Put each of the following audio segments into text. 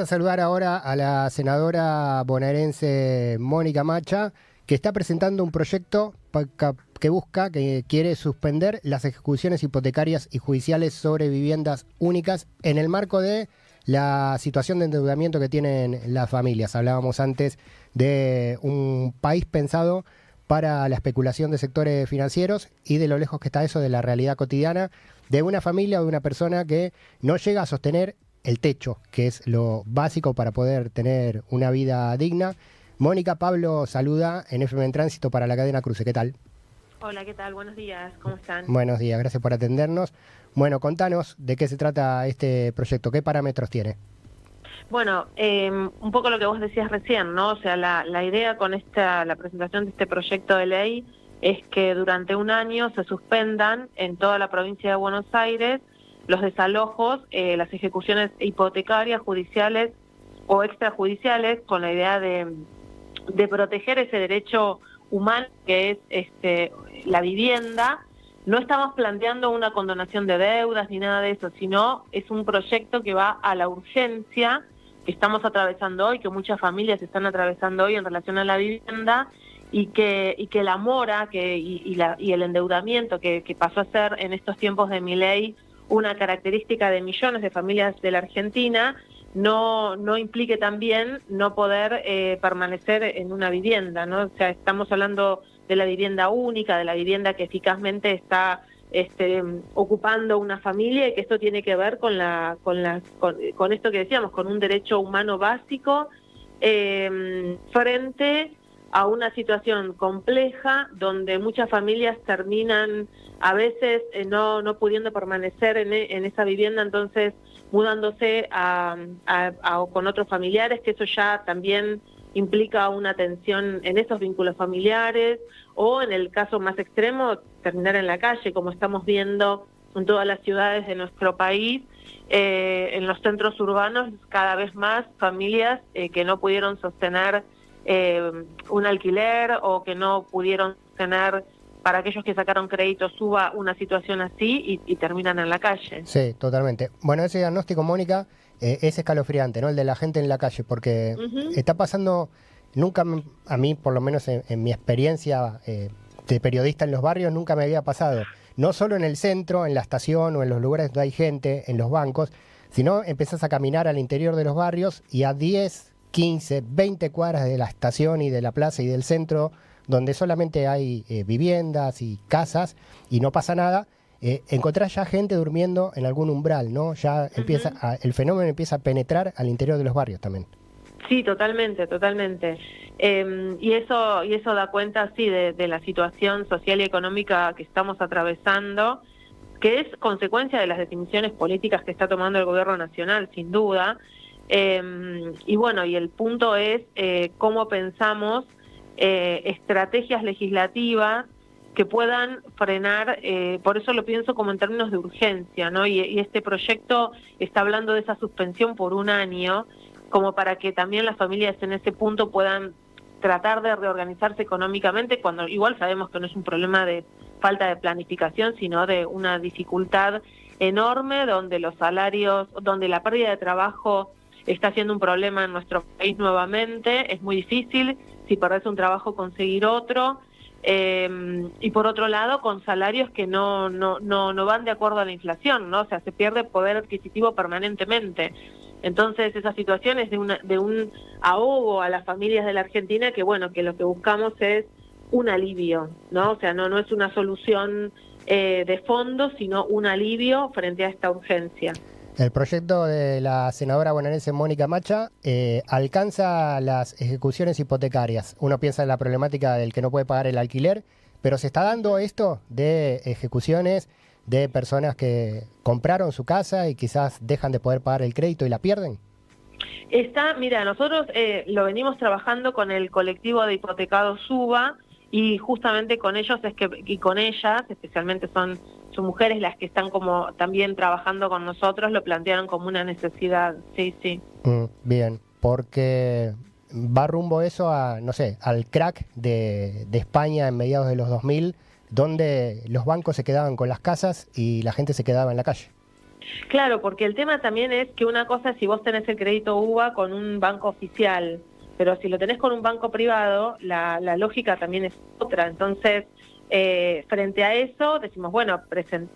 A saludar ahora a la senadora bonaerense Mónica Macha, que está presentando un proyecto que quiere suspender las ejecuciones hipotecarias y judiciales sobre viviendas únicas en el marco de la situación de endeudamiento que tienen las familias. Hablábamos antes de un país pensado para la especulación de sectores financieros y de lo lejos que está eso de la realidad cotidiana de una familia o de una persona que no llega a sostener el techo, que es lo básico para poder tener una vida digna. Mónica, Pablo saluda en FM en Tránsito para la cadena Cruce. ¿Qué tal? Hola, ¿qué tal? Buenos días, ¿cómo están? Buenos días, gracias por atendernos. Bueno, contanos de qué se trata este proyecto, qué parámetros tiene. Bueno, un poco lo que vos decías recién, ¿no? O sea, la idea con la presentación de este proyecto de ley es que durante un año se suspendan en toda la provincia de Buenos Aires los desalojos, las ejecuciones hipotecarias, judiciales o extrajudiciales, con la idea de proteger ese derecho humano que es la vivienda. No estamos planteando una condonación de deudas ni nada de eso, sino es un proyecto que va a la urgencia que estamos atravesando hoy, que muchas familias están atravesando hoy en relación a la vivienda, y que la mora y el endeudamiento que pasó a ser en estos tiempos de Milei una característica de millones de familias de la Argentina, no implique también no poder permanecer en una vivienda, ¿no? O sea, estamos hablando de la vivienda única, de la vivienda que eficazmente está ocupando una familia, y que esto tiene que ver con esto que decíamos, con un derecho humano básico frente a una situación compleja donde muchas familias terminan a veces no pudiendo permanecer en esa vivienda, entonces mudándose con otros familiares, que eso ya también implica una tensión en esos vínculos familiares, o en el caso más extremo, terminar en la calle, como estamos viendo en todas las ciudades de nuestro país, en los centros urbanos, cada vez más familias que no pudieron sostener un alquiler, o que no pudieron sostener, para aquellos que sacaron crédito, suba una situación así y terminan en la calle. Sí, totalmente. Bueno, ese diagnóstico, Mónica, es escalofriante, ¿no? El de la gente en la calle, porque Uh-huh. está pasando, a mí, por lo menos en mi experiencia de periodista en los barrios, nunca me había pasado. No solo en el centro, en la estación o en los lugares donde hay gente, en los bancos, sino empezás a caminar al interior de los barrios y a 10, 15, 20 cuadras de la estación y de la plaza y del centro, donde solamente hay viviendas y casas y no pasa nada, encontrás ya gente durmiendo en algún umbral, ¿no? Ya Uh-huh. el fenómeno empieza a penetrar al interior de los barrios también. Sí, totalmente, totalmente. Y eso da cuenta, sí, de la situación social y económica que estamos atravesando, que es consecuencia de las definiciones políticas que está tomando el gobierno nacional, sin duda. Y bueno, y el punto es cómo pensamos estrategias legislativas que puedan frenar, por eso lo pienso como en términos de urgencia, ¿no? Y este proyecto está hablando de esa suspensión por un año, como para que también las familias en ese punto puedan tratar de reorganizarse económicamente, cuando igual sabemos que no es un problema de falta de planificación, sino de una dificultad enorme, donde los salarios, donde la pérdida de trabajo está siendo un problema en nuestro país nuevamente. Es muy difícil, si perdés un trabajo, conseguir otro, y por otro lado con salarios que no van de acuerdo a la inflación, ¿no? O sea, se pierde poder adquisitivo permanentemente. Entonces esa situación es de un ahogo a las familias de la Argentina, que bueno, que lo que buscamos es un alivio, ¿no? O sea, no es una solución de fondo, sino un alivio frente a esta urgencia. El proyecto de la senadora bonaerense Mónica Macha alcanza las ejecuciones hipotecarias. Uno piensa en la problemática del que no puede pagar el alquiler, pero se está dando esto de ejecuciones de personas que compraron su casa y quizás dejan de poder pagar el crédito y la pierden. Mira, nosotros lo venimos trabajando con el colectivo de hipotecados SUBA, y justamente con ellos y con ellas, especialmente son mujeres las que están como también trabajando con nosotros, lo plantearon como una necesidad, sí, sí. Bien, porque va rumbo eso a, no sé, al crack de España en mediados de los 2000, donde los bancos se quedaban con las casas y la gente se quedaba en la calle. Claro, porque el tema también es que una cosa es si vos tenés el crédito UVA con un banco oficial, pero si lo tenés con un banco privado, la lógica también es otra. Entonces, frente a eso, decimos, bueno,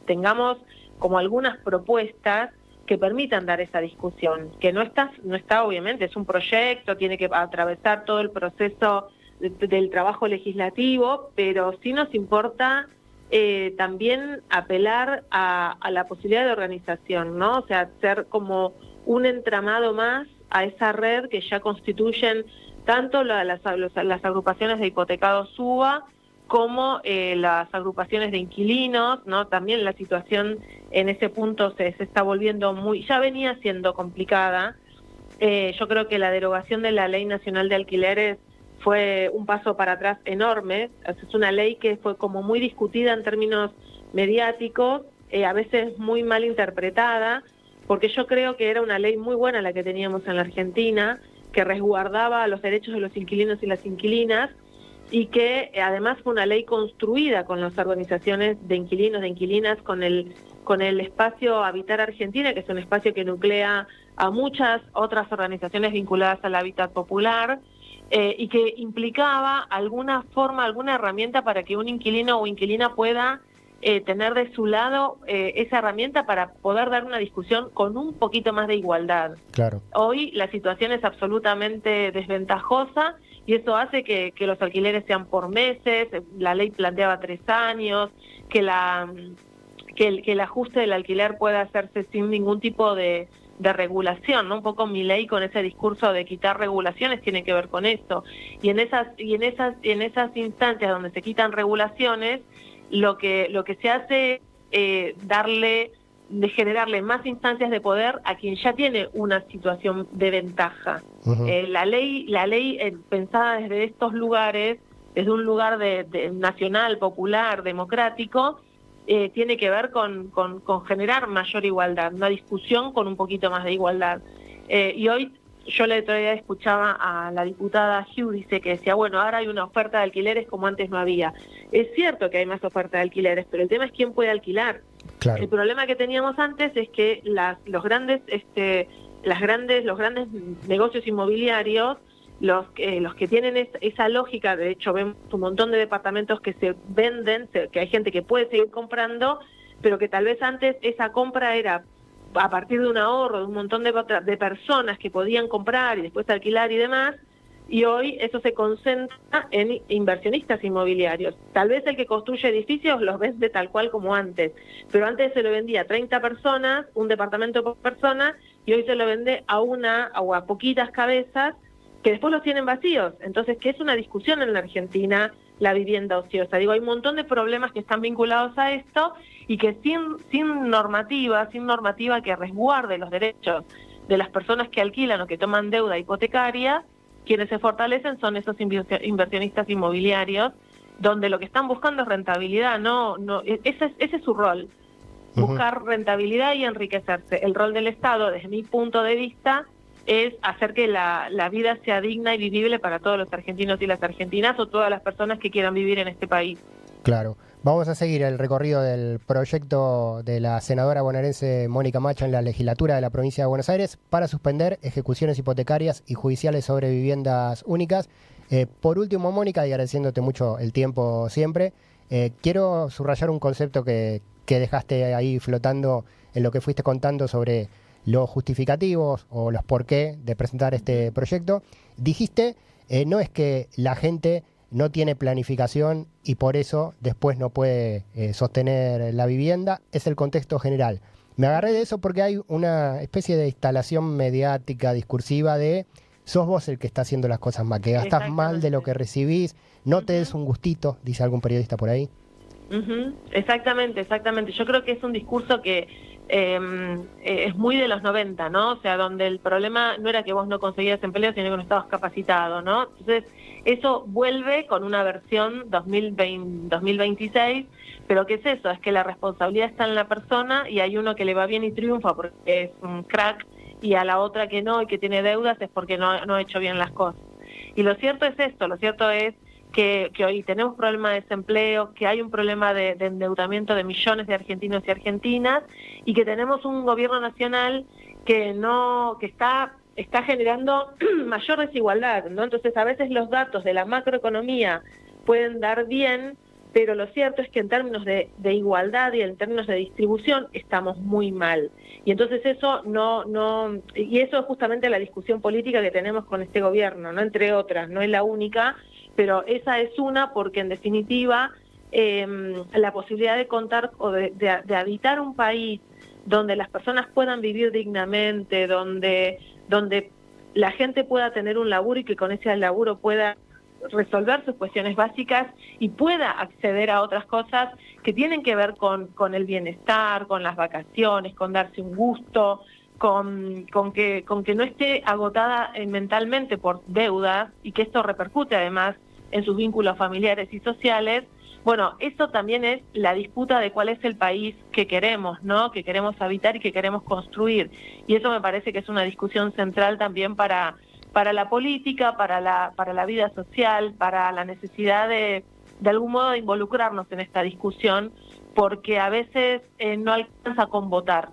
tengamos como algunas propuestas que permitan dar esa discusión, que no está obviamente, es un proyecto, tiene que atravesar todo el proceso del trabajo legislativo, pero sí nos importa también apelar a la posibilidad de organización, ¿no? O sea, ser como un entramado más a esa red que ya constituyen tanto las agrupaciones de hipotecados UBA como las agrupaciones de inquilinos, ¿no? También la situación en ese punto se está volviendo ya venía siendo complicada. Yo creo que la derogación de la Ley Nacional de Alquileres fue un paso para atrás enorme. Es una ley que fue como muy discutida en términos mediáticos, a veces muy mal interpretada, porque yo creo que era una ley muy buena la que teníamos en la Argentina, que resguardaba los derechos de los inquilinos y las inquilinas, y que además fue una ley construida con las organizaciones de inquilinos, de inquilinas, con el espacio Habitar Argentina, que es un espacio que nuclea a muchas otras organizaciones vinculadas al hábitat popular, y que implicaba alguna forma, alguna herramienta para que un inquilino o inquilina pueda tener de su lado esa herramienta para poder dar una discusión con un poquito más de igualdad. Claro. Hoy la situación es absolutamente desventajosa y eso hace que los alquileres sean por meses. La ley planteaba 3 años, que el ajuste del alquiler pueda hacerse sin ningún tipo de regulación, ¿no? Un poco mi ley con ese discurso de quitar regulaciones tiene que ver con eso. Y en esas instancias donde se quitan regulaciones, lo que se hace es generarle más instancias de poder a quien ya tiene una situación de ventaja. Uh-huh. La ley pensada desde estos lugares, desde un lugar de nacional, popular, democrático, tiene que ver con generar mayor igualdad, una discusión con un poquito más de igualdad. Y hoy yo la otro día escuchaba a la diputada Giudice que decía, bueno, ahora hay una oferta de alquileres como antes no había. Es cierto que hay más oferta de alquileres, pero el tema es quién puede alquilar. Claro. El problema que teníamos antes es que los grandes negocios inmobiliarios, los que tienen esa lógica, de hecho vemos un montón de departamentos que se venden, que hay gente que puede seguir comprando, pero que tal vez antes esa compra era a partir de un ahorro de un montón de personas que podían comprar y después alquilar y demás, y hoy eso se concentra en inversionistas inmobiliarios. Tal vez el que construye edificios los vende tal cual como antes, pero antes se lo vendía a 30 personas, un departamento por persona, y hoy se lo vende a una o a poquitas cabezas que después los tienen vacíos. Entonces, que es una discusión en la Argentina la vivienda ociosa. Digo, hay un montón de problemas que están vinculados a esto y que sin normativa que resguarde los derechos de las personas que alquilan o que toman deuda hipotecaria, quienes se fortalecen son esos inversionistas inmobiliarios, donde lo que están buscando es rentabilidad, ese es su rol, buscar rentabilidad y enriquecerse. El rol del Estado, desde mi punto de vista, es hacer que la vida sea digna y vivible para todos los argentinos y las argentinas o todas las personas que quieran vivir en este país. Claro. Vamos a seguir el recorrido del proyecto de la senadora bonaerense Mónica Macha en la legislatura de la provincia de Buenos Aires para suspender ejecuciones hipotecarias y judiciales sobre viviendas únicas. Por último, Mónica, y agradeciéndote mucho el tiempo siempre, quiero subrayar un concepto que dejaste ahí flotando en lo que fuiste contando sobre los justificativos o los por qué de presentar este proyecto. Dijiste, no es que la gente no tiene planificación y por eso después no puede sostener la vivienda, es el contexto general. Me agarré de eso porque hay una especie de instalación mediática, discursiva de sos vos el que está haciendo las cosas mal, que gastás mal de lo que recibís, no te des un gustito, dice algún periodista por ahí. Exactamente. Yo creo que es un discurso que es muy de los 90, ¿no? O sea, donde el problema no era que vos no conseguías empleo, sino que no estabas capacitado, ¿no? Entonces, eso vuelve con una versión 2026, pero ¿qué es eso? Es que la responsabilidad está en la persona y hay uno que le va bien y triunfa porque es un crack y a la otra que no y que tiene deudas es porque no ha hecho bien las cosas. Y lo cierto es esto, lo cierto es que hoy tenemos problema de desempleo, que hay un problema de endeudamiento de millones de argentinos y argentinas, y que tenemos un gobierno nacional que está generando mayor desigualdad, ¿no? Entonces, a veces los datos de la macroeconomía pueden dar bien, pero lo cierto es que en términos de igualdad y en términos de distribución estamos muy mal. Y entonces y eso es justamente la discusión política que tenemos con este gobierno, ¿no? Entre otras, no es la única, pero esa es una, porque en definitiva la posibilidad de contar o de habitar un país donde las personas puedan vivir dignamente, donde la gente pueda tener un laburo y que con ese laburo pueda resolver sus cuestiones básicas y pueda acceder a otras cosas que tienen que ver con el bienestar, con las vacaciones, con darse un gusto, con que no esté agotada mentalmente por deudas y que esto repercute además en sus vínculos familiares y sociales. Bueno, eso también es la disputa de cuál es el país que queremos, ¿no? Que queremos habitar y que queremos construir. Y eso me parece que es una discusión central también para la política, para la vida social, para la necesidad de algún modo de involucrarnos en esta discusión, porque a veces no alcanza con votar.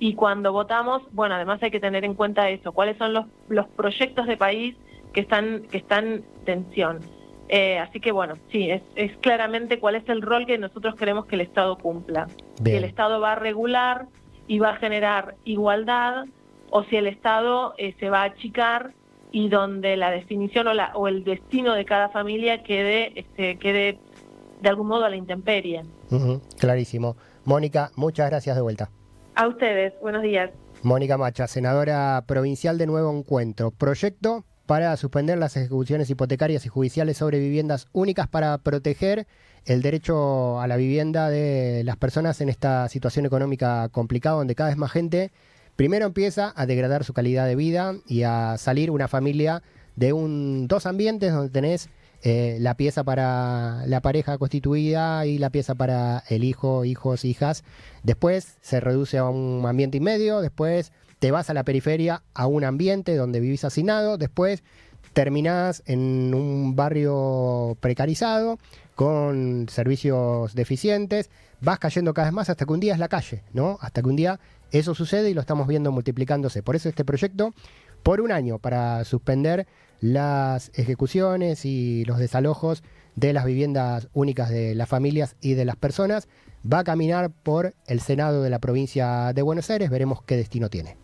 Y cuando votamos, bueno, además hay que tener en cuenta eso, cuáles son los proyectos de país que están en tensión. Así que bueno, sí, es claramente cuál es el rol que nosotros queremos que el Estado cumpla. Bien. Si el Estado va a regular y va a generar igualdad, o si el Estado se va a achicar y donde la definición o el destino de cada familia quede de algún modo a la intemperie. Clarísimo. Mónica, muchas gracias de vuelta. A ustedes, buenos días. Mónica Macha, senadora provincial de Nuevo Encuentro. Proyecto para suspender las ejecuciones hipotecarias y judiciales sobre viviendas únicas para proteger el derecho a la vivienda de las personas en esta situación económica complicada, donde cada vez más gente primero empieza a degradar su calidad de vida y a salir una familia de dos ambientes donde tenés la pieza para la pareja constituida y la pieza para el hijo, hijos, hijas. Después se reduce a un ambiente y medio, después te vas a la periferia a un ambiente donde vivís hacinado, después terminás en un barrio precarizado con servicios deficientes, vas cayendo cada vez más hasta que un día es la calle, ¿no? Hasta que un día eso sucede y lo estamos viendo multiplicándose. Por eso este proyecto, por un año, para suspender las ejecuciones y los desalojos de las viviendas únicas de las familias y de las personas, va a caminar por el Senado de la provincia de Buenos Aires. Veremos qué destino tiene.